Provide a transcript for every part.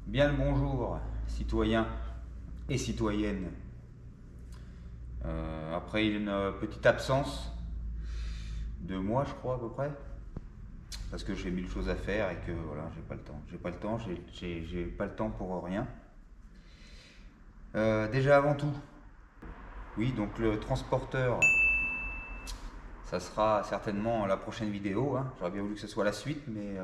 Bien le bonjour, citoyens et citoyennes. Après une petite absence de mois, je crois à peu près, parce que j'ai 1000 choses à faire et que voilà, j'ai pas le temps. J'ai pas le temps pour rien. Déjà avant tout, oui, donc le transporteur, ça sera certainement la prochaine vidéo, hein. J'aurais bien voulu que ce soit la suite, mais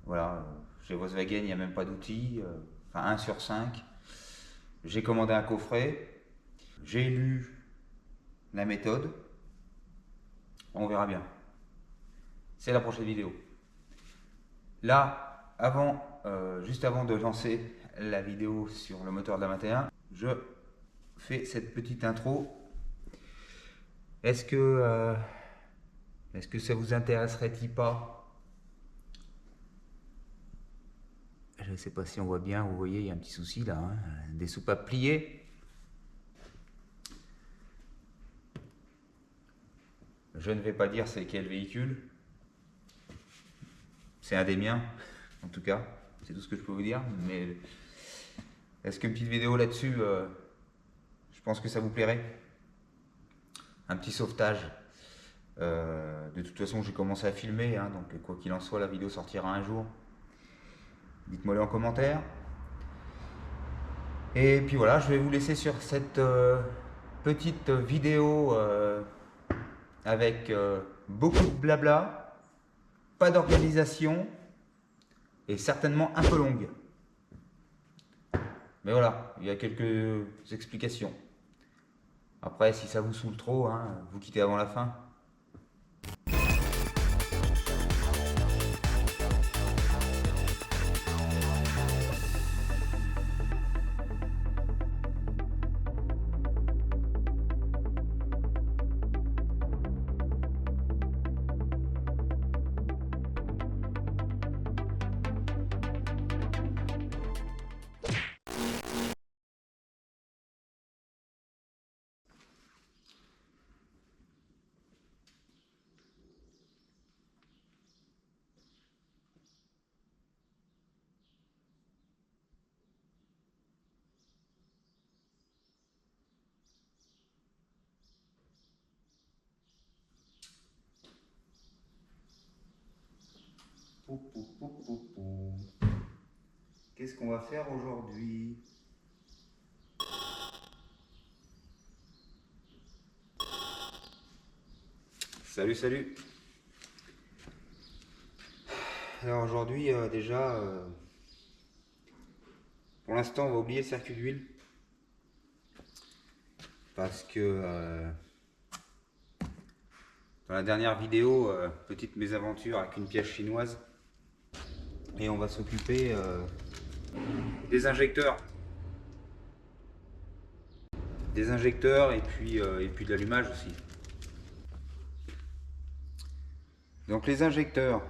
voilà, chez Volkswagen, il n'y a même pas d'outil, enfin 1 sur 5. J'ai commandé un coffret, j'ai lu la méthode, on verra bien. C'est la prochaine vidéo. Là, juste avant de lancer la vidéo sur le moteur de la 21, je fais cette petite intro. Est-ce que ça vous intéresserait-il pas? Je ne sais pas si on voit bien, vous voyez, il y a un petit souci là, hein, des soupapes pliées. Je ne vais pas dire c'est quel véhicule. C'est un des miens, en tout cas. C'est tout ce que je peux vous dire. Mais est-ce qu'une petite vidéo là-dessus, je pense que ça vous plairait? Un petit sauvetage. De toute façon, j'ai commencé à filmer, hein, donc quoi qu'il en soit, la vidéo sortira un jour. Dites-moi-le en commentaire. Et puis voilà, je vais vous laisser sur cette petite vidéo avec beaucoup de blabla, pas d'organisation et certainement un peu longue. Mais voilà, il y a quelques explications. Après, si ça vous saoule trop, hein, vous quittez avant la fin. Qu'est-ce qu'on va faire aujourd'hui? Salut, salut. Alors aujourd'hui, déjà, pour l'instant, on va oublier le circuit d'huile. Parce que dans la dernière vidéo, petite mésaventure avec une pièce chinoise. Et on va s'occuper des injecteurs. Des injecteurs et puis de l'allumage aussi. Donc les injecteurs,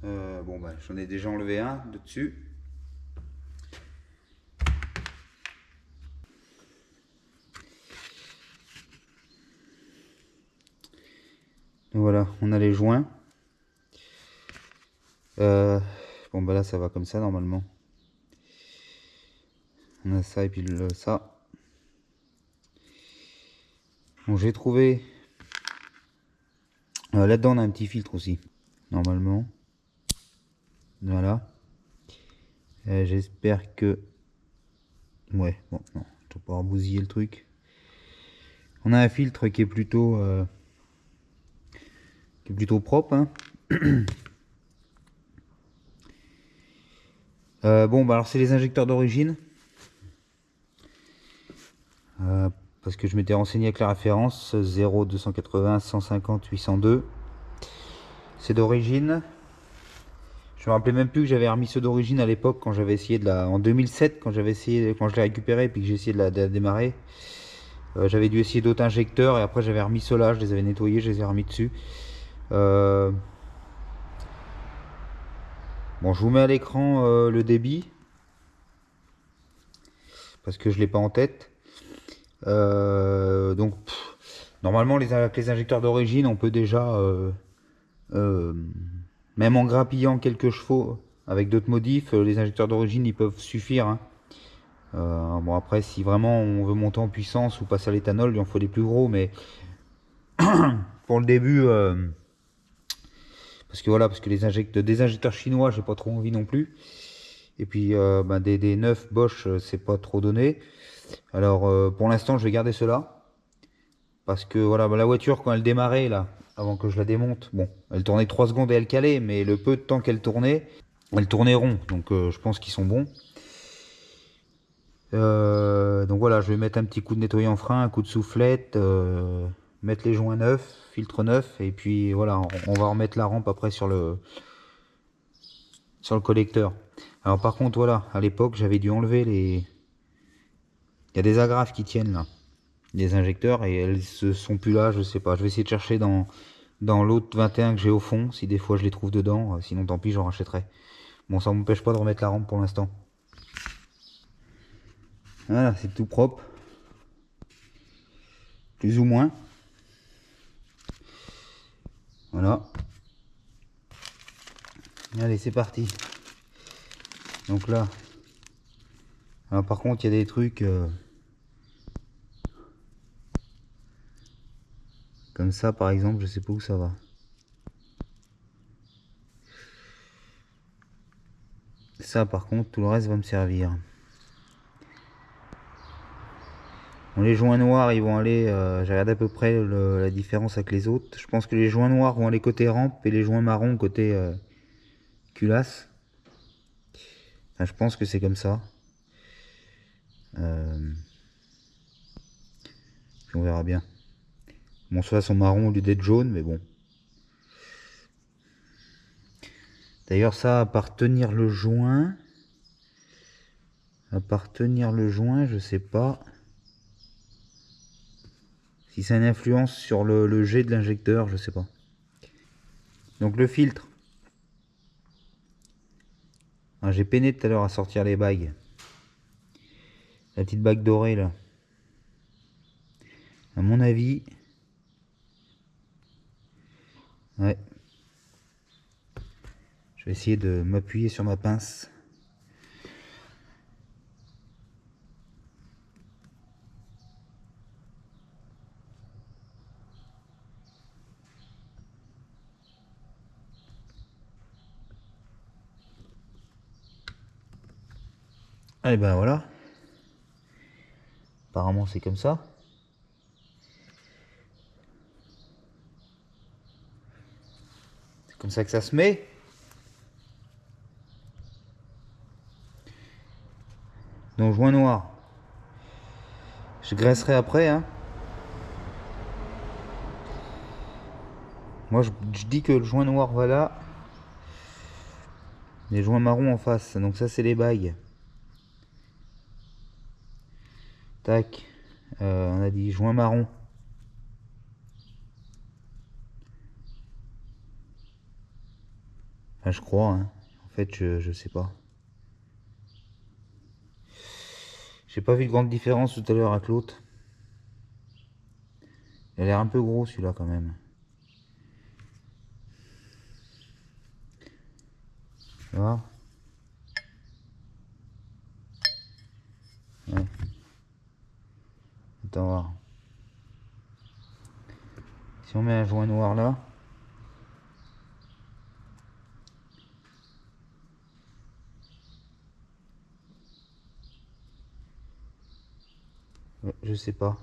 bon bah j'en ai déjà enlevé un de dessus. Donc voilà, on a les joints. Bon bah là ça va comme ça normalement. On a ça et puis ça. Bon, j'ai trouvé là-dedans on a un petit filtre aussi normalement. Voilà. J'espère que ouais, bon non, je dois pas bousiller le truc. On a un filtre qui est plutôt propre, hein. Bon bah alors c'est les injecteurs d'origine, parce que je m'étais renseigné avec la référence 0280 150 802. C'est d'origine. Je me rappelais même plus que j'avais remis ceux d'origine à l'époque quand j'avais essayé en 2007, quand je l'ai récupéré et puis que j'ai essayé de la démarrer. J'avais dû essayer d'autres injecteurs et après j'avais remis ceux-là, je les avais nettoyés, je les ai remis dessus. Bon, je vous mets à l'écran le débit parce que je l'ai pas en tête. Donc normalement avec les injecteurs d'origine on peut déjà même en grappillant quelques chevaux Avec d'autres modifs, les injecteurs d'origine ils peuvent suffire, hein. Bon après si vraiment on veut monter en puissance ou passer à l'éthanol, il en faut des plus gros, mais pour le début, parce que voilà, parce que des injecteurs chinois, j'ai pas trop envie non plus. Et puis ben, des neufs Bosch, c'est pas trop donné. Alors pour l'instant, je vais garder cela. Parce que voilà, ben, la voiture, quand elle démarrait là, avant que je la démonte, bon, elle tournait 3 secondes et elle calait, mais le peu de temps qu'elle tournait rond. Donc je pense qu'ils sont bons. Donc voilà, je vais mettre un petit coup de nettoyant frein, un coup de soufflette, mettre les joints neufs, filtre neuf, et puis voilà, on va remettre la rampe après sur le collecteur. Alors par contre voilà, à l'époque j'avais dû enlever les... Il y a des agrafes qui tiennent là, des injecteurs, et elles se sont plus là, je sais pas. Je vais essayer de chercher dans l'autre 21 que j'ai au fond, si des fois je les trouve dedans, sinon tant pis, j'en rachèterai. Bon, ça m'empêche pas de remettre la rampe pour l'instant. Voilà, c'est tout propre. Plus ou moins. Voilà. Allez, c'est parti. Donc là, alors par contre, il y a des trucs comme ça, par exemple, je sais pas où ça va. Ça, par contre, tout le reste va me servir. Bon, les joints noirs, ils vont aller. J'ai regardé à peu près la différence avec les autres. Je pense que les joints noirs vont aller côté rampe et les joints marrons côté culasse. Enfin, je pense que c'est comme ça. Puis on verra bien. Bon, ceux-là sont marrons au lieu d'être jaunes, mais bon. D'ailleurs, ça, à part tenir le joint. Je sais pas si ça a une influence sur le jet de l'injecteur, je sais pas. Donc le filtre. Ah, j'ai peiné tout à l'heure à sortir les bagues. La petite bague dorée là. À mon avis. Ouais. Je vais essayer de m'appuyer sur ma pince. Et ben voilà. Apparemment c'est comme ça. C'est comme ça que ça se met. Donc joint noir. Je graisserai après, hein. Moi je dis que le joint noir va là. Les joints marrons en face. Donc ça c'est les bagues. Tac. On a dit joint marron. Enfin, je crois, hein. En fait je sais pas. J'ai pas vu de grande différence tout à l'heure avec l'autre. Il a l'air un peu gros celui-là quand même. Tu vois? Ouais. Attends voir. Si on met un joint noir là. Je sais pas.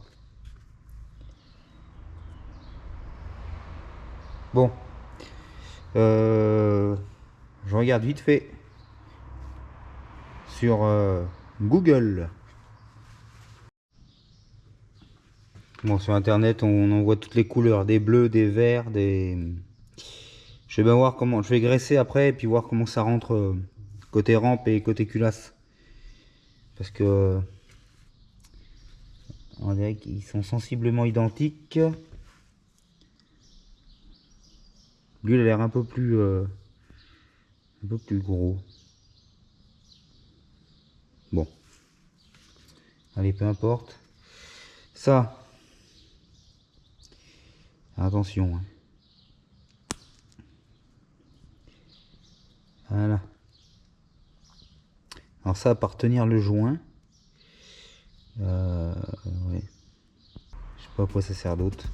Bon. Je regarde vite fait sur Google. Bon, sur internet on en voit toutes les couleurs, des bleus, des verts, des... Je vais bien voir comment... Je vais graisser après et puis voir comment ça rentre côté rampe et côté culasse. Parce que... on dirait qu'ils sont sensiblement identiques. Lui il a l'air un peu plus gros. Bon. Allez, peu importe. Ça. Attention. Hein. Voilà. Alors ça, par tenir le joint. Ouais. Je sais pas à quoi ça sert d'autre.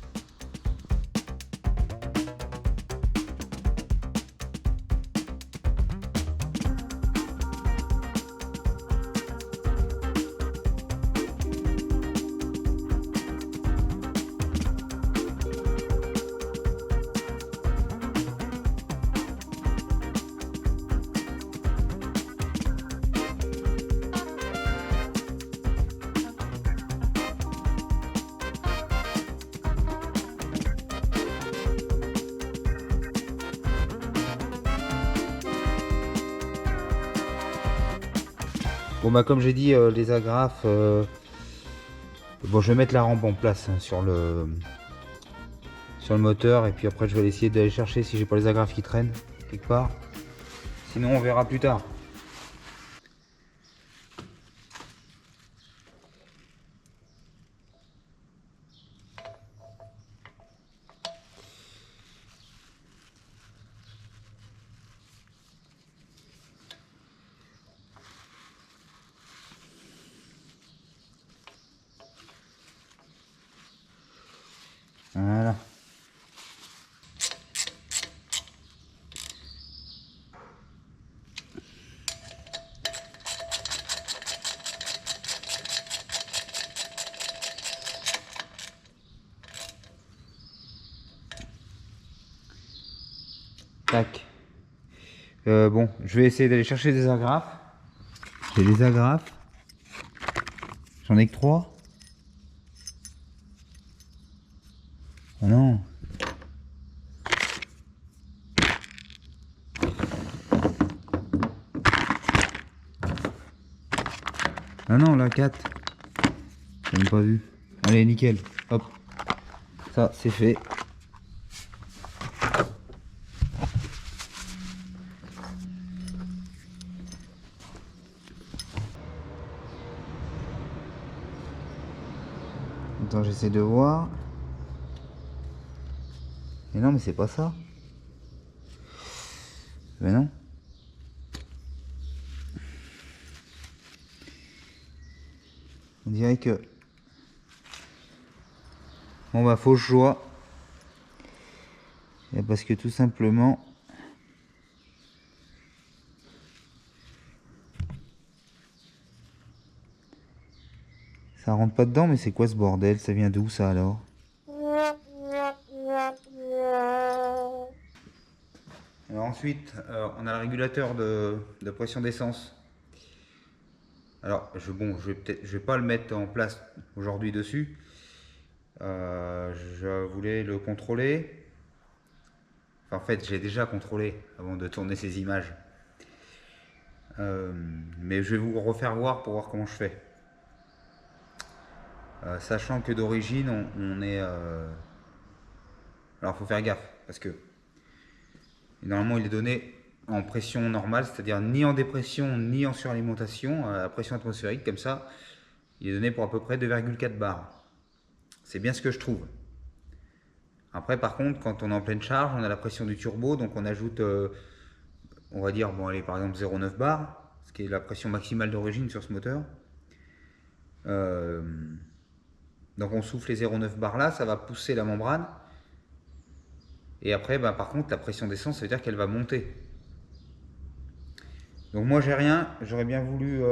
Bon bah comme j'ai dit, les agrafes, bon je vais mettre la rampe en place hein, sur le moteur et puis après je vais essayer d'aller chercher si j'ai pas les agrafes qui traînent quelque part. Sinon on verra plus tard. Voilà. Tac. Bon, je vais essayer d'aller chercher des agrafes. J'ai des agrafes. J'en ai que 3. Oh non. Ah non, là 4. J'ai même pas vu. Allez, nickel. Hop. Ça, c'est fait. Attends, j'essaie de voir. Mais non, mais c'est pas ça. Mais non. On dirait que... Bon bah fausse joie. Et parce que tout simplement... Ça rentre pas dedans, mais c'est quoi ce bordel? Ça vient d'où ça alors? Alors ensuite, on a le régulateur de pression d'essence. Alors, je vais pas le mettre en place aujourd'hui dessus. Je voulais le contrôler. Enfin, en fait, j'ai déjà contrôlé avant de tourner ces images. Mais je vais vous refaire voir pour voir comment je fais. Sachant que d'origine, on est... Alors, faut faire gaffe, parce que normalement, il est donné en pression normale, c'est-à-dire ni en dépression, ni en suralimentation, à pression atmosphérique, comme ça, il est donné pour à peu près 2,4 bars. C'est bien ce que je trouve. Après, par contre, quand on est en pleine charge, on a la pression du turbo, donc on ajoute, on va dire, bon, allez, par exemple 0,9 bars, ce qui est la pression maximale d'origine sur ce moteur. Donc on souffle les 0,9 bars là, ça va pousser la membrane. Et après, bah, par contre, la pression d'essence, ça veut dire qu'elle va monter. Donc moi, j'ai rien. J'aurais bien voulu...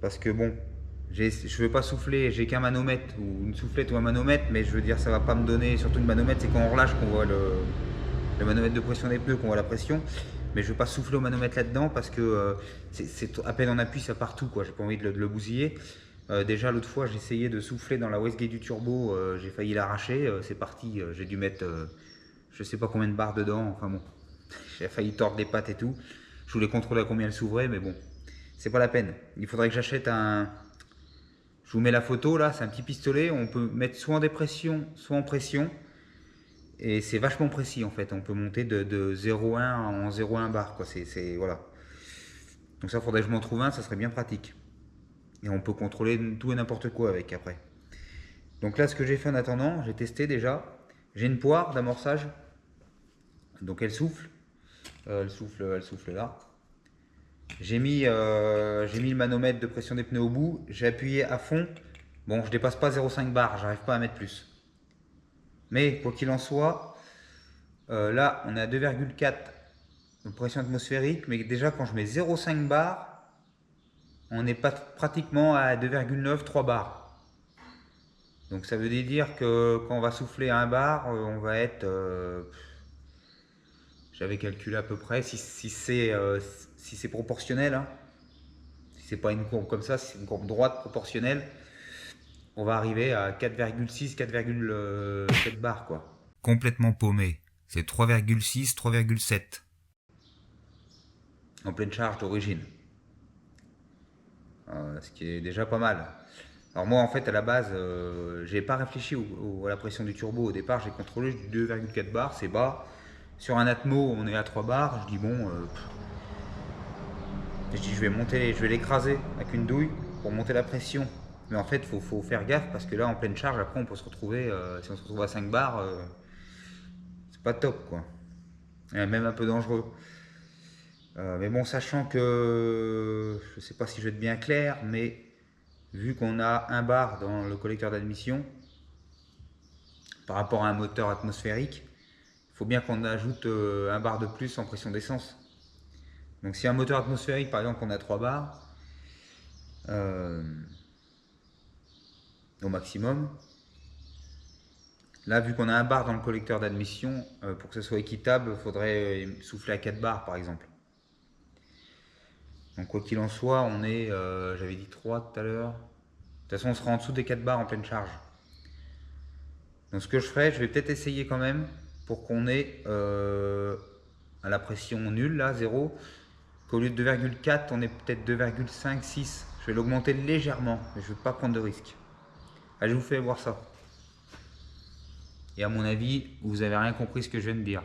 parce que bon, je ne veux pas souffler, j'ai qu'un manomètre, ou une soufflette ou un manomètre, mais je veux dire, ça va pas me donner, surtout une manomètre, c'est quand on relâche qu'on voit le manomètre de pression des pneus, qu'on voit la pression. Mais je ne veux pas souffler au manomètre là-dedans parce que c'est à peine en appui, ça part tout, quoi. J'ai pas envie de le bousiller. Déjà l'autre fois j'ai essayé de souffler dans la wastegate du turbo, j'ai failli l'arracher, c'est parti, j'ai dû mettre je sais pas combien de barres dedans, enfin bon, j'ai failli tordre des pattes et tout. Je voulais contrôler à combien elle s'ouvrait, mais bon, c'est pas la peine. Il faudrait que j'achète un... Je vous mets la photo là, c'est un petit pistolet, on peut mettre soit en dépression, soit en pression. Et c'est vachement précis en fait, on peut monter de 0,1 en 0,1 bar, quoi, voilà. Donc ça, faudrait que je m'en trouve un, ça serait bien pratique. Et on peut contrôler tout et n'importe quoi avec après. Donc là, ce que j'ai fait en attendant, j'ai testé déjà. J'ai une poire d'amorçage. Donc elle souffle. Elle souffle là. J'ai mis le manomètre de pression des pneus au bout, j'ai appuyé à fond. Bon, je dépasse pas 0,5 bar, j'arrive pas à mettre plus. Mais quoi qu'il en soit, là on est à 2,4 de pression atmosphérique, mais déjà quand je mets 0,5 bar, on est pas pratiquement à 2,9, 3 bars. Donc ça veut dire que quand on va souffler à 1 bar, on va être... j'avais calculé à peu près, si c'est proportionnel, hein, si c'est pas une courbe comme ça, si c'est une courbe droite proportionnelle, on va arriver à 4,6, 4,7 bars quoi. Complètement paumé, c'est 3,6, 3,7. En pleine charge d'origine. Ce qui est déjà pas mal. Alors moi en fait à la base, j'ai pas réfléchi à la pression du turbo. Au départ j'ai contrôlé du 2,4 bars, c'est bas. Sur un Atmo on est à 3 bars, je dis bon, je dis je vais l'écraser avec une douille pour monter la pression. Mais en fait faut faire gaffe parce que là en pleine charge après on peut se retrouver, si on se retrouve à 5 bars, c'est pas top quoi. Et même un peu dangereux. Mais bon, sachant que je sais pas si je vais être bien clair, mais vu qu'on a un bar dans le collecteur d'admission par rapport à un moteur atmosphérique, il faut bien qu'on ajoute un bar de plus en pression d'essence. Donc si un moteur atmosphérique par exemple on a 3 bars au maximum, là vu qu'on a un bar dans le collecteur d'admission, pour que ce soit équitable il faudrait souffler à 4 bars par exemple. Donc quoi qu'il en soit, on est, j'avais dit 3 tout à l'heure. De toute façon, on sera en dessous des 4 bars en pleine charge. Donc ce que je ferai, je vais peut-être essayer quand même pour qu'on ait à la pression nulle, là, 0, qu'au lieu de 2,4, on ait peut-être 2,5, 6. Je vais l'augmenter légèrement, mais je ne veux pas prendre de risque. Allez, je vous fais voir ça. Et à mon avis, vous n'avez rien compris ce que je viens de dire.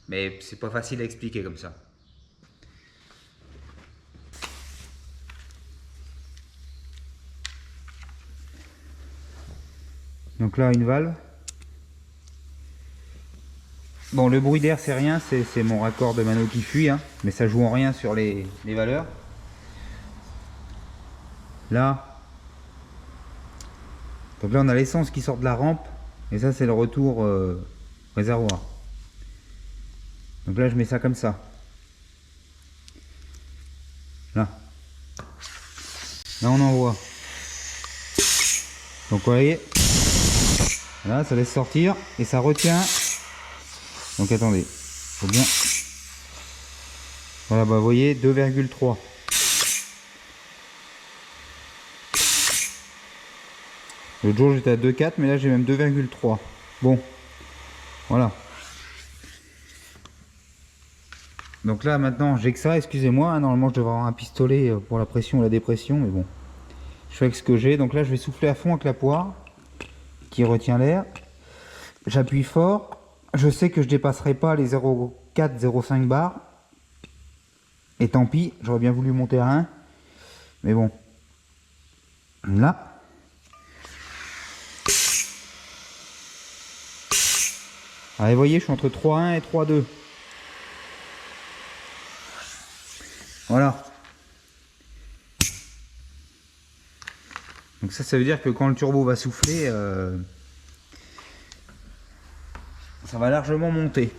Mais c'est pas facile à expliquer comme ça. Donc là, une valve. Bon, le bruit d'air, c'est rien, c'est mon raccord de mano qui fuit, hein, mais ça joue en rien sur les valeurs. Là, donc là, on a l'essence qui sort de la rampe, et ça, c'est le retour réservoir. Donc là, je mets ça comme ça. Là. Là, on envoie. Donc, vous voyez, là, ça laisse sortir, et ça retient. Donc, attendez, faut bien. Voilà, bah, vous voyez, 2,3. L'autre jour j'étais à 2,4 mais là j'ai même 2,3. Bon, voilà. Donc là maintenant j'ai que ça, excusez-moi, hein, normalement je devrais avoir un pistolet pour la pression ou la dépression, mais bon. Je fais avec ce que j'ai, donc là je vais souffler à fond avec la poire qui retient l'air. J'appuie fort, je sais que je dépasserai pas les 0,4, 0,5 bars. Et tant pis, j'aurais bien voulu monter à 1. Mais bon. Là. Allez, vous voyez, je suis entre 3,1 et 3,2. Voilà. Donc ça veut dire que quand le turbo va souffler, ça va largement monter.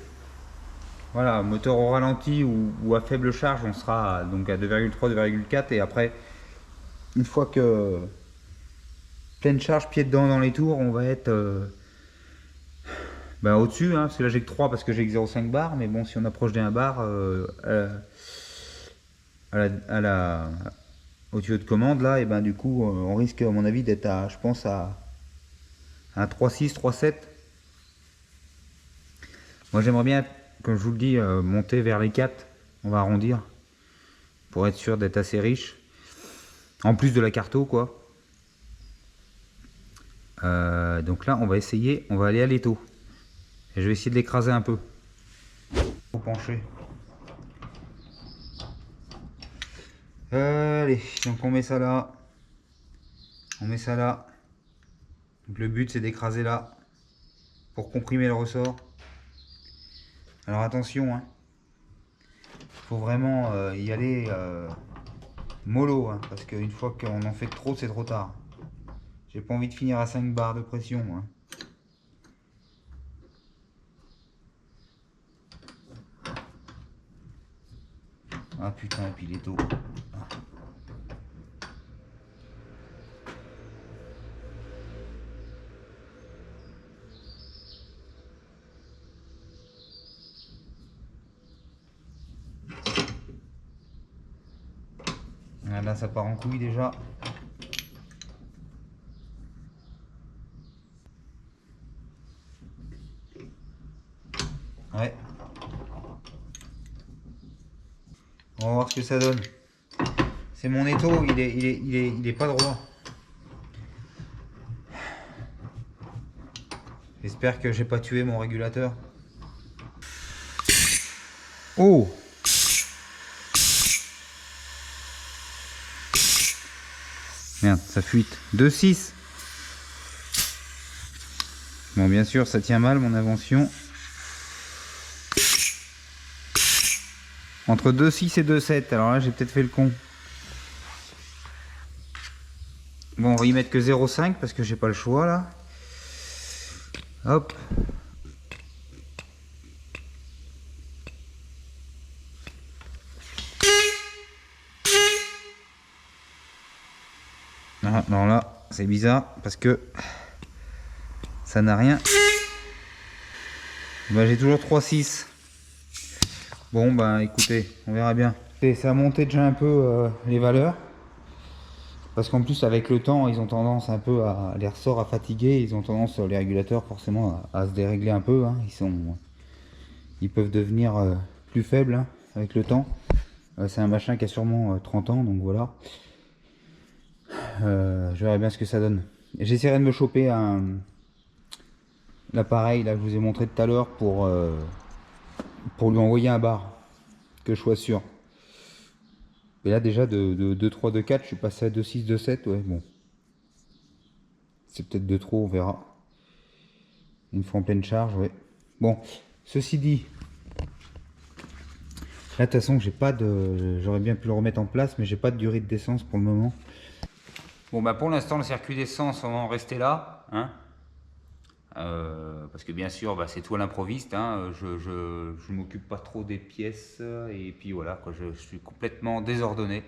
Voilà, moteur au ralenti ou à faible charge, on sera donc à 2,3, 2,4 et après, une fois que pleine charge, pied dedans dans les tours, on va être au-dessus, hein, parce que là j'ai que 3 parce que j'ai que 0,5 bar, mais bon, si on approche des 1 bar au tuyau de commande là, et ben du coup on risque à mon avis d'être à, je pense à 3,6, 3,7. Moi j'aimerais bien, comme je vous le dis, monter vers les 4, on va arrondir, pour être sûr d'être assez riche, en plus de la carto quoi. Donc là on va essayer, on va aller à l'étau, et je vais essayer de l'écraser un peu. Pour pencher. Allez, donc on met ça là, on met ça là, donc le but c'est d'écraser là, pour comprimer le ressort. Alors attention, hein. faut vraiment y aller mollo, hein, parce qu'une fois qu'on en fait trop, c'est trop tard. J'ai pas envie de finir à 5 bars de pression, moi. Ah putain, et puis les taux. Ah, là, ça part en couille déjà. Ouais. On va voir ce que ça donne. C'est mon étau, il est pas droit. J'espère que j'ai pas tué mon régulateur. Oh! Merde, ça fuite. 2,6. Bon, bien sûr, ça tient mal mon invention. Entre 2,6 et 2,7. Alors là, j'ai peut-être fait le con. Bon, on va y mettre que 0,5 parce que j'ai pas le choix là. Hop. Ah, non, là, c'est bizarre parce que ça n'a rien. Bah, j'ai toujours 3,6. Bon, bah écoutez, on verra bien. Et ça a monté déjà un peu les valeurs. Parce qu'en plus, avec le temps, ils ont tendance un peu à. Les ressorts à fatiguer, ils ont tendance, les régulateurs, forcément, à se dérégler un peu. Hein. Ils peuvent devenir plus faibles hein, avec le temps. C'est un machin qui a sûrement 30 ans, donc voilà. Je verrai bien ce que ça donne. J'essaierai de me choper l'appareil là que je vous ai montré tout à l'heure pour lui envoyer un bar, que je sois sûr. Et là déjà de 2,3, 2,4, je suis passé à 2,6, 2,7, ouais bon. C'est peut-être de trop, on verra. Une fois en pleine charge, ouais. Bon, ceci dit, là de toute façon j'ai pas de. J'aurais bien pu le remettre en place, mais j'ai pas de durée d'essence pour le moment. Bon bah pour l'instant le circuit d'essence on va en rester là. Hein. Parce que bien sûr bah, c'est tout à l'improviste, hein. Je m'occupe pas trop des pièces et puis voilà quoi, je suis complètement désordonné.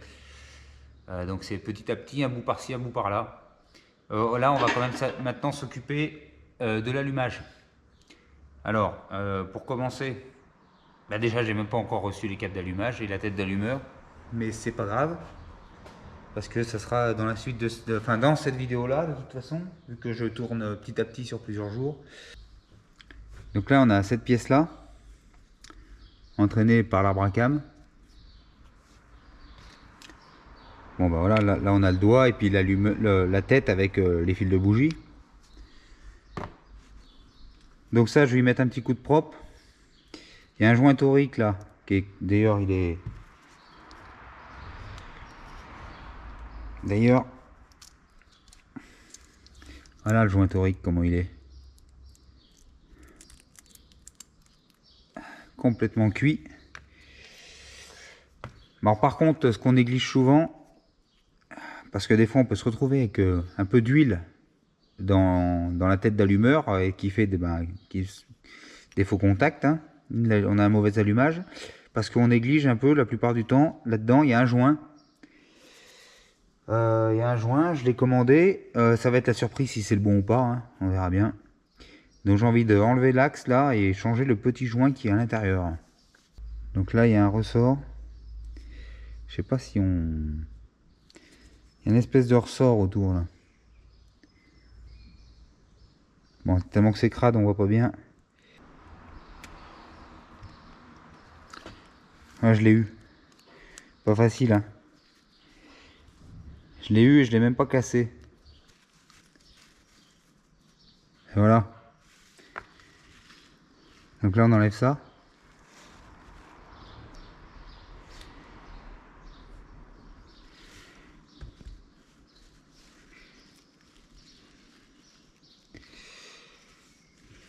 Donc c'est petit à petit, un bout par-ci, un bout par-là. Là on va quand même maintenant s'occuper de l'allumage. Alors pour commencer, bah déjà j'ai même pas encore reçu les câbles d'allumage et la tête d'allumeur, mais c'est pas grave. Parce que ça sera dans la suite enfin dans cette vidéo là de toute façon, vu que je tourne petit à petit sur plusieurs jours. Donc là on a cette pièce là, entraînée par l'arbre à cam. Bon bah voilà, là on a le doigt et puis la tête avec les fils de bougie. Donc ça je vais y mettre un petit coup de propre. Il y a un joint torique là, qui est d'ailleurs il est... D'ailleurs, voilà le joint torique comment il est. Complètement cuit. Alors par contre, ce qu'on néglige souvent, parce que des fois on peut se retrouver avec un peu d'huile dans la tête d'allumeur et qui fait des faux contacts. Hein. Là, on a un mauvais allumage parce qu'on néglige un peu la plupart du temps. Là-dedans, il y a un joint. Je l'ai commandé. Ça va être la surprise si c'est le bon ou pas. Hein. On verra bien. Donc j'ai envie de enlever l'axe là et changer le petit joint qui est à l'intérieur. Donc là il y a un ressort. Je sais pas si on... Il y a une espèce de ressort autour là. Bon, tellement que c'est crade, on voit pas bien. Ah, je l'ai eu. Pas facile hein. Je l'ai eu et je l'ai même pas cassé. Et voilà. Donc là on enlève ça.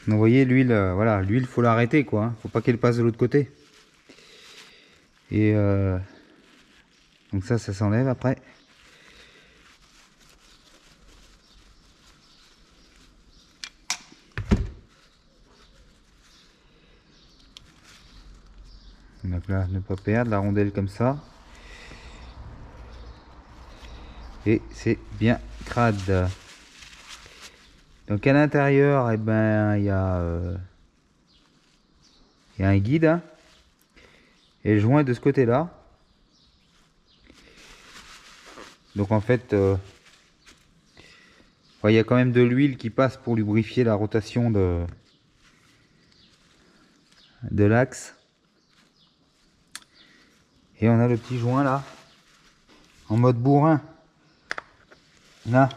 Donc vous voyez l'huile, voilà, l'huile faut l'arrêter quoi, hein. Faut pas qu'elle passe de l'autre côté. Et donc ça s'enlève après. Donc là, ne pas perdre la rondelle comme ça. Et c'est bien crade. Donc à l'intérieur, eh ben, il y a un guide, hein, et le joint de ce côté-là. Donc en fait, il y a quand même de l'huile qui passe pour lubrifier la rotation de l'axe. Et on a le petit joint là, en mode bourrin. Là.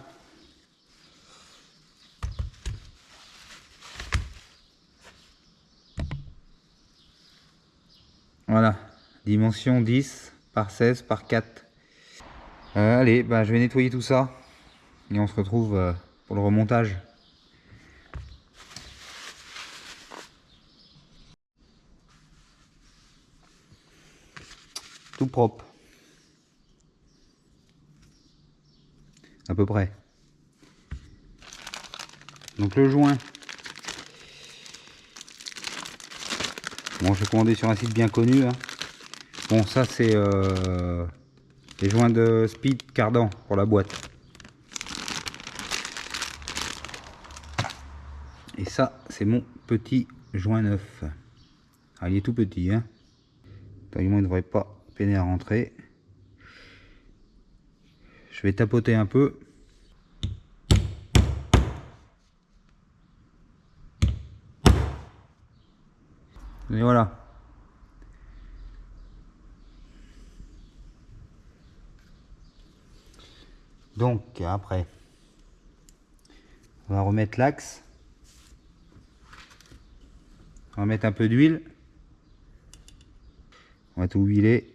Voilà, dimension 10 par 16 par 4. Allez, bah, je vais nettoyer tout ça et on se retrouve pour le remontage. Tout propre. À peu près. Donc le joint. Bon, je vais commander sur un site bien connu, hein. Bon, ça c'est les joints de Speed Cardan pour la boîte. Et ça, c'est mon petit joint neuf. Ah, il est tout petit, hein. Tellement il ne devrait pas peiner à rentrer. Je vais tapoter un peu. Et voilà. Donc après, on va remettre l'axe. On va mettre un peu d'huile. On va tout huiler.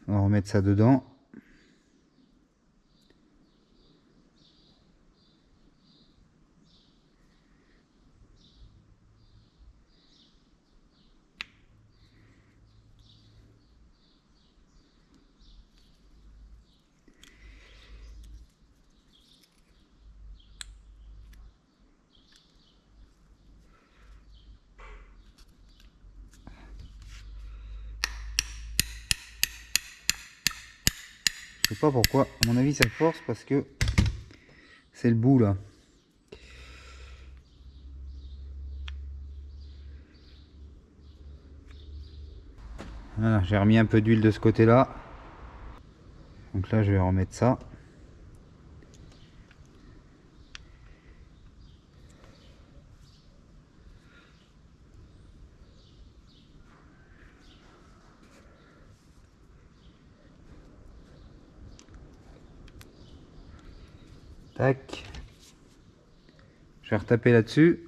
On va remettre ça dedans. Je sais pas pourquoi, à mon avis ça force parce que c'est le bout là. Voilà, j'ai remis un peu d'huile de ce côté là. Donc là je vais remettre ça. Tac. Je vais retaper là-dessus.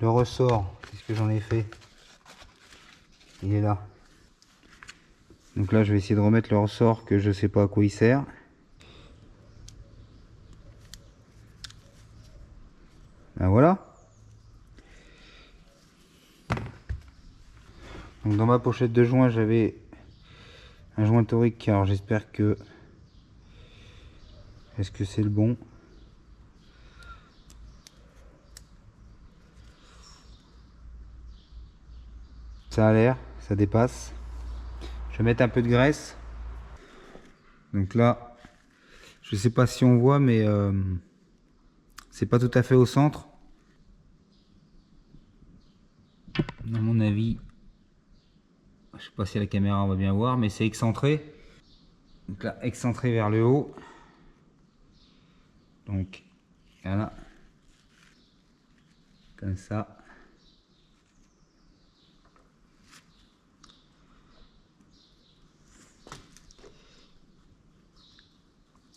Le ressort, qu'est-ce que j'en ai fait? Il est là. Donc là je vais essayer de remettre le ressort que je sais pas à quoi il sert. Ben voilà. Donc dans ma pochette de joint j'avais un joint torique. Alors j'espère que... Est-ce que c'est le bon? Ça a l'air, ça dépasse. Je vais mettre un peu de graisse. Donc là, je sais pas si on voit, mais c'est pas tout à fait au centre. À mon avis, je sais pas si la caméra va bien voir, mais c'est excentré. Donc là, excentré vers le haut. Donc voilà, comme ça.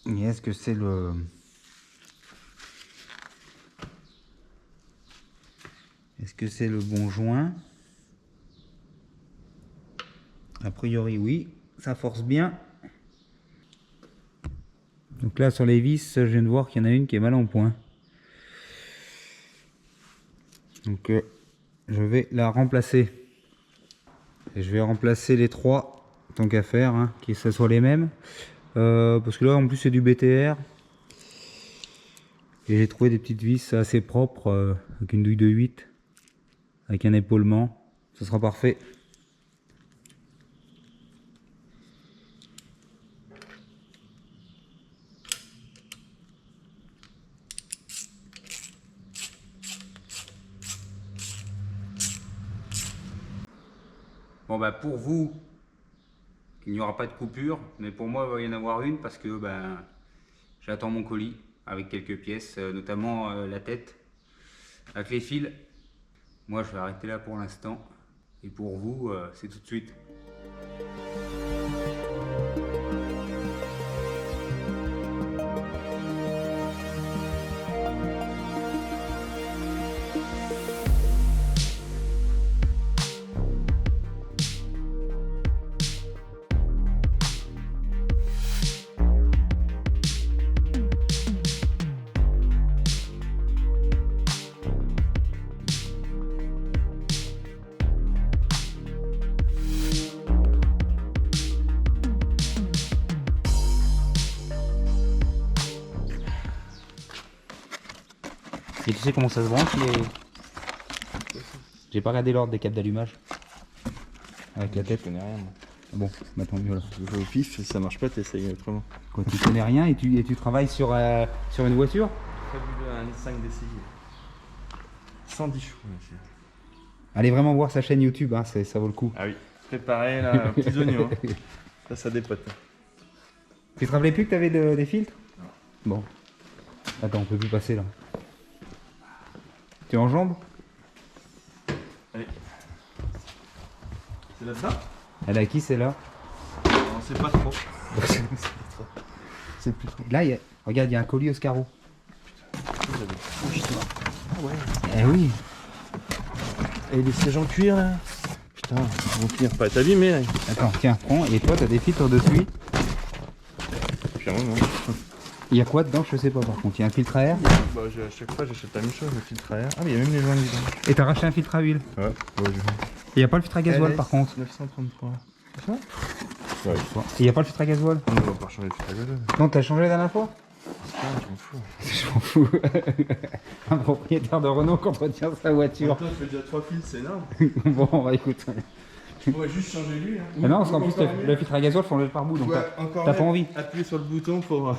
Et est-ce que c'est le... Est-ce que c'est le bon joint? A priori oui, ça force bien. Donc là sur les vis, je viens de voir qu'il y en a une qui est mal en point. Donc je vais la remplacer. Et je vais remplacer les 3, tant qu'à faire, hein, que ce soit les mêmes. Parce que là en plus c'est du BTR. Et j'ai trouvé des petites vis assez propres, avec une douille de 8, avec un épaulement. Ce sera parfait. Bon bah pour vous, il n'y aura pas de coupure, mais pour moi il va y en avoir une parce que j'attends mon colis avec quelques pièces, notamment la tête avec les fils. Moi je vais arrêter là pour l'instant et pour vous c'est tout de suite. Et tu sais comment ça se branche les... J'ai pas regardé l'ordre des câbles d'allumage. Avec la tête. Je connais rien. Moi. Bon, bah tant mieux là. Je vais au pif, si ça marche pas, t'essayes autrement. Quand tu connais rien et tu travailles sur une voiture. Fabuleux, un 5 DCI. 110 chevaux. Allez vraiment voir sa chaîne YouTube, hein, ça vaut le coup. Ah oui, préparé là, petits oignons. Ça dépote. Tu te rappelais plus que tu avais des filtres? Non. Bon. Attends, on peut plus passer là. Tu es en jambes? Allez. C'est là-bas? Elle a qui celle-là? On sait pas trop. C'est plus trop. Là, regarde, il y a un colis Oscaro. Putain. Ah ouais. Eh oui. Et les sièges en cuir là? Putain, ils vont finir par être abîmés là. Attends, tiens, prends. Et toi, t'as des filtres dessus? Clairement, non. Il y a quoi dedans? Je sais pas par contre. Il y a un filtre à air. Bah, à chaque fois, j'achète la même chose, le filtre à air. Ah, mais il y a même les joints dedans. Et t'as racheté un filtre à huile. Ouais, Et il n'y a pas le filtre à gasoil par contre. 933. C'est ça? Ouais. Et il n'y a pas le filtre à gasoil. On va pas changer le filtre à gasoil. Non, t'as changé la dernière fois? Ah, je m'en fous. Je m'en fous. Un propriétaire de Renault qui entretient sa voiture. Toi, tu fais déjà 3 fils, c'est énorme. Bon, bah écoute. Tu pourrais juste changer lui. Hein. Mais non, parce qu'en plus, le filtre à gasoil, faut enlever le pare-bout. Donc t'as pas envie. Appuyer sur le bouton pour.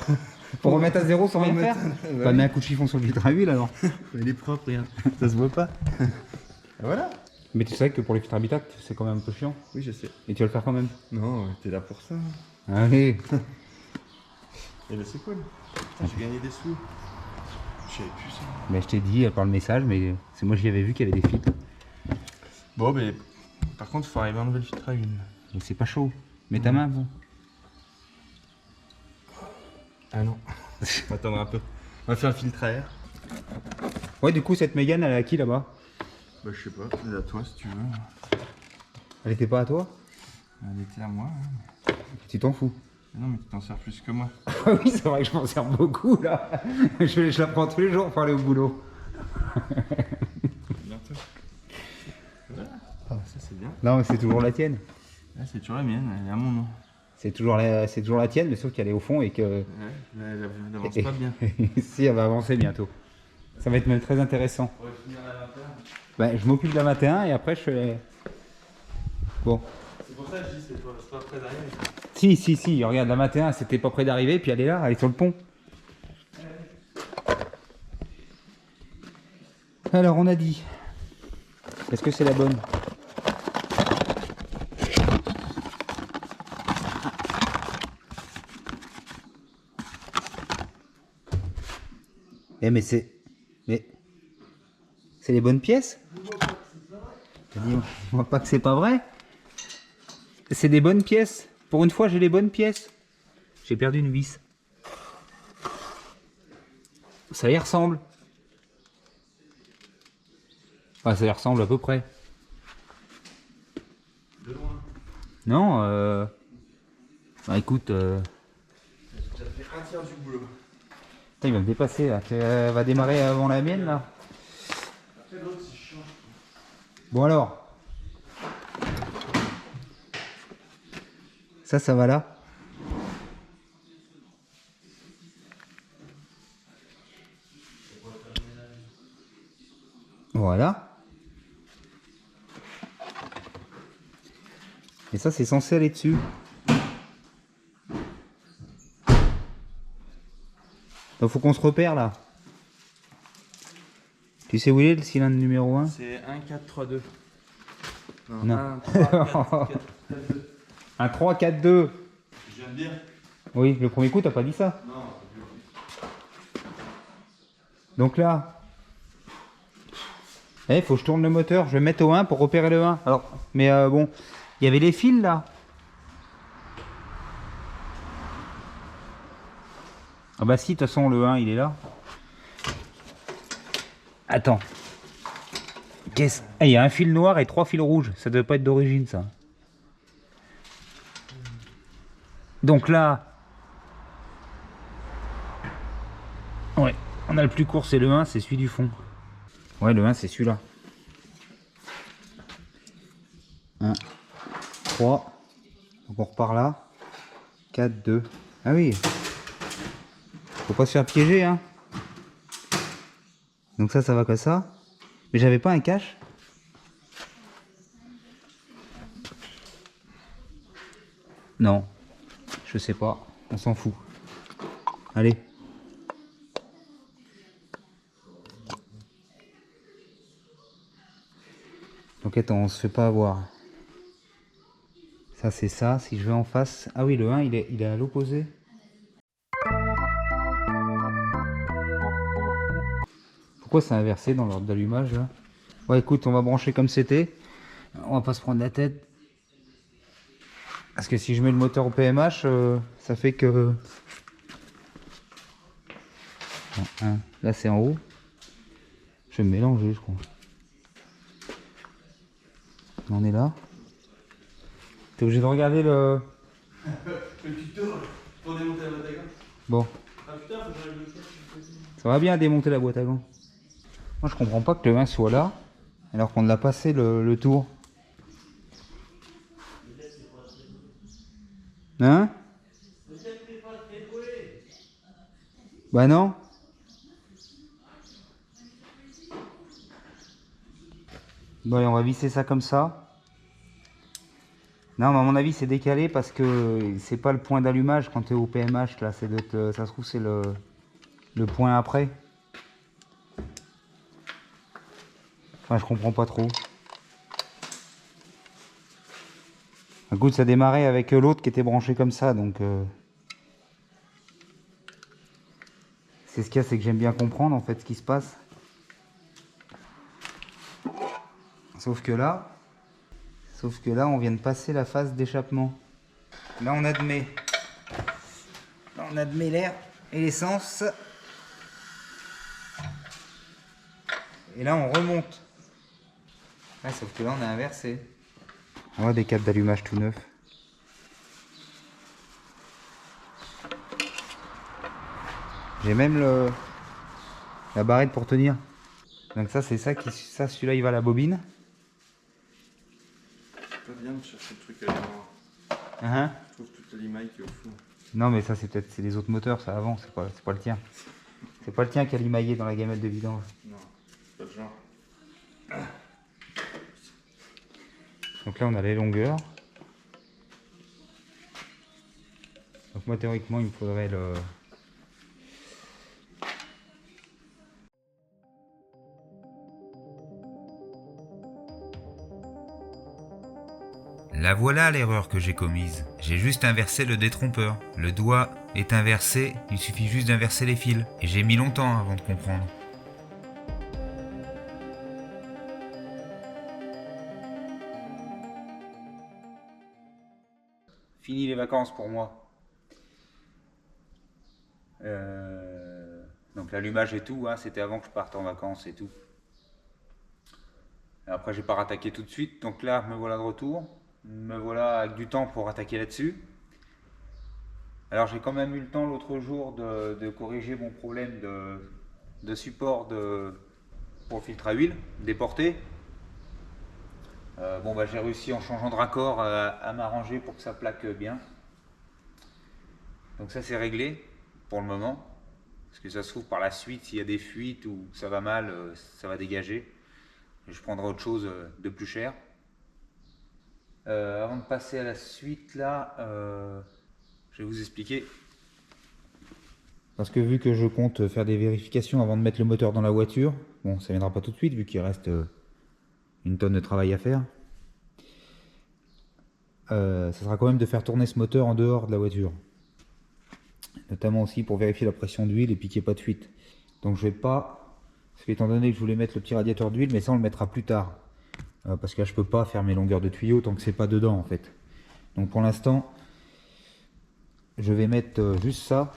Pour remettre à zéro sans rien faire. T'as mis un coup de chiffon sur le filtre à huile alors. Il est propre, regarde. Ça se voit pas. Voilà. Mais tu sais que pour les filtres habitat, c'est quand même un peu chiant. Oui, je sais. Et tu vas le faire quand même. Non, t'es là pour ça. Allez. Et ben c'est cool. J'ai gagné des sous. Je savais plus ça. Mais je t'ai dit par le message, mais c'est moi j'y avais vu qu'il y avait des filtres. Bon, mais par contre, il faut arriver à enlever le filtre à huile. Donc c'est pas chaud. Mets ta main, bon. Ah non. On va attendre un peu. On va faire un filtre à air. Ouais, du coup, cette Mégane, elle est à qui là-bas? Bah, je sais pas. C'est à toi si tu veux. Elle était pas à toi? Elle était à moi. Hein. Tu t'en fous? Non, mais tu t'en sers plus que moi. Ah oui, c'est vrai que je m'en sers beaucoup là. Je la prends tous les jours pour aller au boulot. Bientôt. Voilà. Ah, ça c'est bien. Non, mais c'est toujours la tienne. Là, c'est toujours la mienne. Elle est à mon nom. C'est toujours la tienne, mais sauf qu'elle est au fond et que. Ouais, elle avance pas bien. Si, elle va avancer bientôt. Ça va être même très intéressant. On va finir la 21. Bah, je m'occupe de la 21 et après je fais. Bon. C'est pour ça que je dis c'est pas près d'arriver. Si, regarde, la 21, c'était pas près d'arriver, puis elle est là, elle est sur le pont. Alors, on a dit. Est-ce que c'est la bonne? Mais c'est les bonnes pièces? Dis-moi pas que c'est pas vrai. C'est des bonnes pièces. Pour une fois, j'ai les bonnes pièces. J'ai perdu une vis. Ça y ressemble. Enfin, ça y ressemble à peu près. De loin. Non, bah écoute, J'ai déjà fait un tiers du boulot. Putain, il va me dépasser là. Tu vas démarrer avant la mienne là. Après l'autre, si je change Bon alors. Ça va là. Voilà. Et ça, c'est censé aller dessus. Donc faut qu'on se repère là. Tu sais où il est le cylindre numéro 1? C'est 1, 4, 3, 2. Non. 1, 3, 4, 4, 2. Un 3, 4, 2. Je viens de dire. Oui, le premier coup, t'as pas dit ça. Non. Donc là, il faut que je tourne le moteur. Je vais mettre au 1 pour repérer le 1. Alors, mais bon, il y avait les fils là. Ah bah si, de toute façon, le 1, il est là. Attends. Ah, il y a un fil noir et 3 fils rouges. Ça devait pas être d'origine, ça. Donc là... Ouais, on a le plus court, c'est le 1, c'est celui du fond. Ouais, le 1, c'est celui-là. 1, 3. Donc on repart là. 4, 2. Ah oui. Faut pas se faire piéger, hein. Donc ça va comme ça. Mais j'avais pas un cache. Non. Je sais pas. On s'en fout. Allez. Donc attends, on se fait pas avoir. Ça c'est ça. Si je vais en face. Ah oui, le 1 il est à l'opposé. Pourquoi c'est inversé dans l'ordre d'allumage là? Ouais, écoute, on va brancher comme c'était. On va pas se prendre la tête. Parce que si je mets le moteur au PMH, ça fait que... Là c'est en haut. Je vais me mélanger, je crois. On est là. T'es obligé de regarder le... Le tuto pour démonter la boîte à gants. Bon. Ah putain, faut que j'arrive le faire. Ça va bien démonter la boîte à gants. Moi je comprends pas que le 1 soit là, alors qu'on l'a passé le tour. Hein? Bah non. Bon allez, on va visser ça comme ça. Non mais à mon avis c'est décalé parce que c'est pas le point d'allumage quand tu es au PMH là, ça se trouve c'est le point après. Enfin je comprends pas trop. Écoute, ça démarrait avec l'autre qui était branché comme ça, donc c'est ce qu'il y a, c'est que j'aime bien comprendre en fait ce qui se passe. Sauf que là on vient de passer la phase d'échappement. Là on admet l'air et l'essence. Et là on remonte. Ouais, sauf que là on a inversé. On a des câbles d'allumage tout neufs. J'ai même la barrette pour tenir. Donc ça c'est ça celui-là il va à la bobine. C'est pas bien de chercher le truc à l'avant. Je trouve toute la limaille qui est au fond. Non mais ça c'est les autres moteurs, ça avant, c'est pas le tien. C'est pas le tien qui a limaillé dans la gamelle de vidange. Non, c'est pas le genre. Donc là on a les longueurs. Donc moi théoriquement il me faudrait le... La voilà l'erreur que j'ai commise. J'ai juste inversé le détrompeur. Le doigt est inversé, il suffit juste d'inverser les fils. Et j'ai mis longtemps avant de comprendre. Fini les vacances pour moi. Donc l'allumage et tout, hein, c'était avant que je parte en vacances et tout. Et après j'ai pas rattaqué tout de suite, donc là me voilà de retour. Me voilà avec du temps pour attaquer là-dessus. Alors j'ai quand même eu le temps l'autre jour de corriger mon problème de support pour filtre à huile déporté. Bon bah j'ai réussi en changeant de raccord à m'arranger pour que ça plaque bien. Donc ça c'est réglé pour le moment. Parce que ça se trouve par la suite, s'il y a des fuites ou ça va mal, ça va dégager. Et je prendrai autre chose de plus cher. Avant de passer à la suite là, je vais vous expliquer. Parce que vu que je compte faire des vérifications avant de mettre le moteur dans la voiture, bon ça viendra pas tout de suite vu qu'il reste une tonne de travail à faire. Ça sera quand même de faire tourner ce moteur en dehors de la voiture. Notamment aussi pour vérifier la pression d'huile et puis qu'il n'y ait pas de fuite. Donc je vais pas, parce qu'étant donné que je voulais mettre le petit radiateur d'huile, mais ça on le mettra plus tard. Parce que là je peux pas faire mes longueurs de tuyaux tant que c'est pas dedans en fait. Donc pour l'instant, je vais mettre juste ça.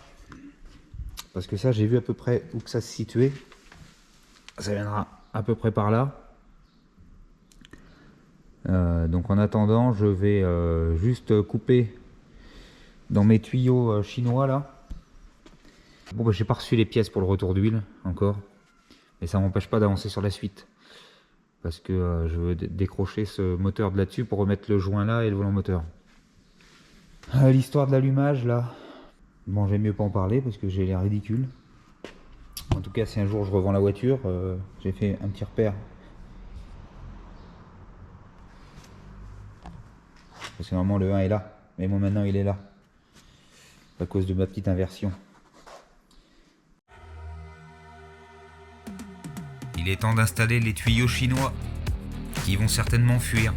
Parce que ça j'ai vu à peu près où que ça se situait. Ça viendra à peu près par là. Donc en attendant, je vais juste couper dans mes tuyaux chinois là. Bon bah j'ai pas reçu les pièces pour le retour d'huile encore, mais ça m'empêche pas d'avancer sur la suite parce que je veux décrocher ce moteur de là-dessus pour remettre le joint là et le volant moteur. L'histoire de l'allumage là, bon j'aime mieux pas en parler parce que j'ai l'air ridicule. En tout cas si un jour je revends la voiture, j'ai fait un petit repère. Parce que normalement le 1 est là, mais moi maintenant il est là. À cause de ma petite inversion. Il est temps d'installer les tuyaux chinois, qui vont certainement fuir.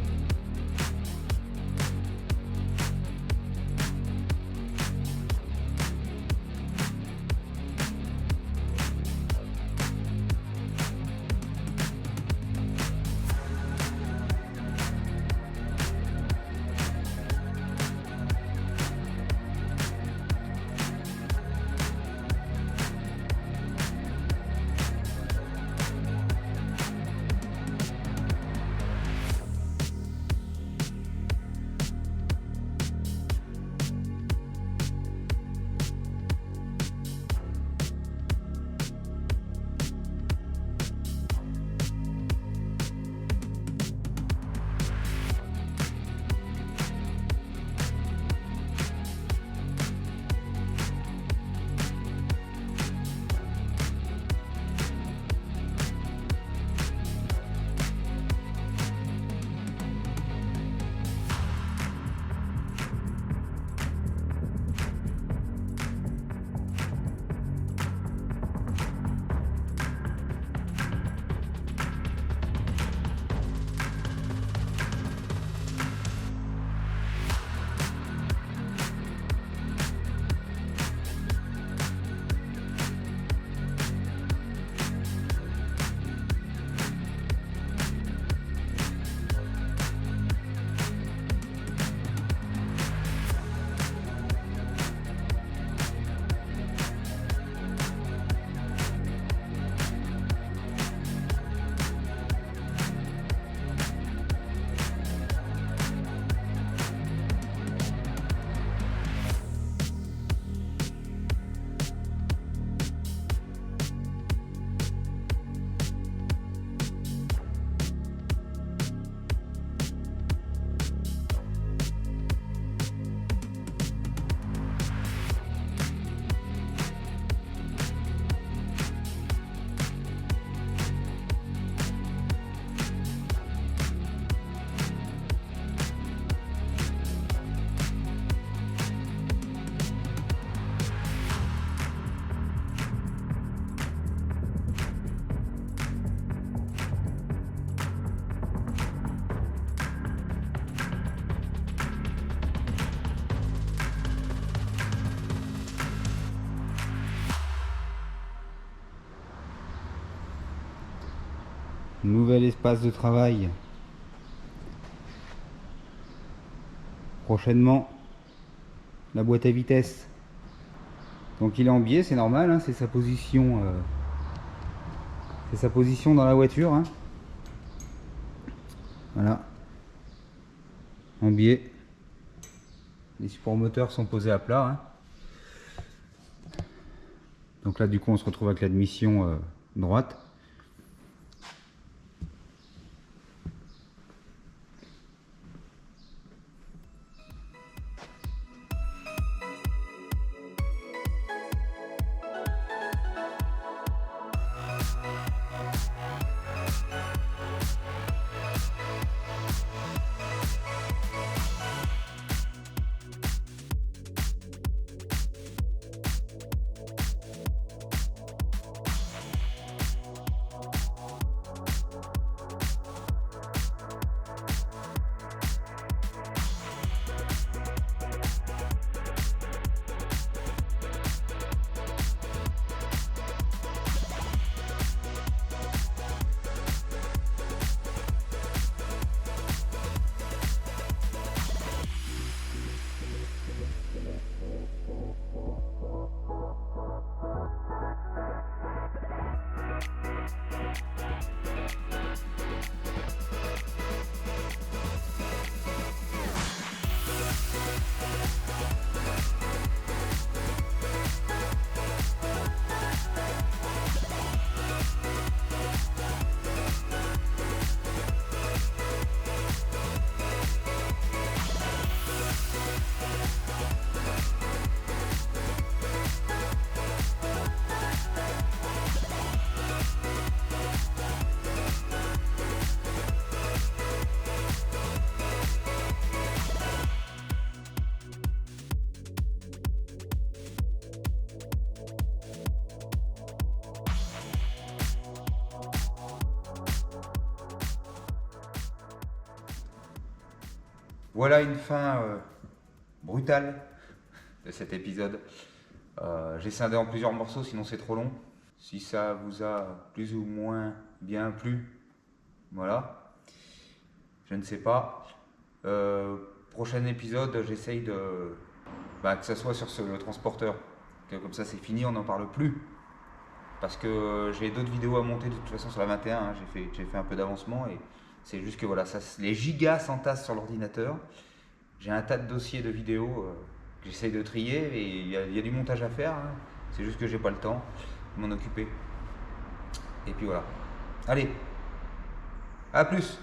Nouvel espace de travail. Prochainement, la boîte à vitesse. Donc il est en biais, c'est normal, hein, c'est sa position dans la voiture. Hein. Voilà. En biais. Les supports moteurs sont posés à plat. Hein. Donc là du coup on se retrouve avec l'admission droite. Voilà une fin brutale de cet épisode. J'ai scindé en plusieurs morceaux, sinon c'est trop long. Si ça vous a plus ou moins bien plu, voilà. Je ne sais pas. Prochain épisode, j'essaye de que ça soit sur le transporteur. Que comme ça c'est fini, on n'en parle plus. Parce que j'ai d'autres vidéos à monter de toute façon sur la 21. Hein, j'ai fait un peu d'avancement et c'est juste que voilà, ça, les gigas s'entassent sur l'ordinateur. J'ai un tas de dossiers de vidéos que j'essaye de trier et il y a du montage à faire. Hein. C'est juste que j'ai pas le temps de m'en occuper. Et puis voilà. Allez, à plus!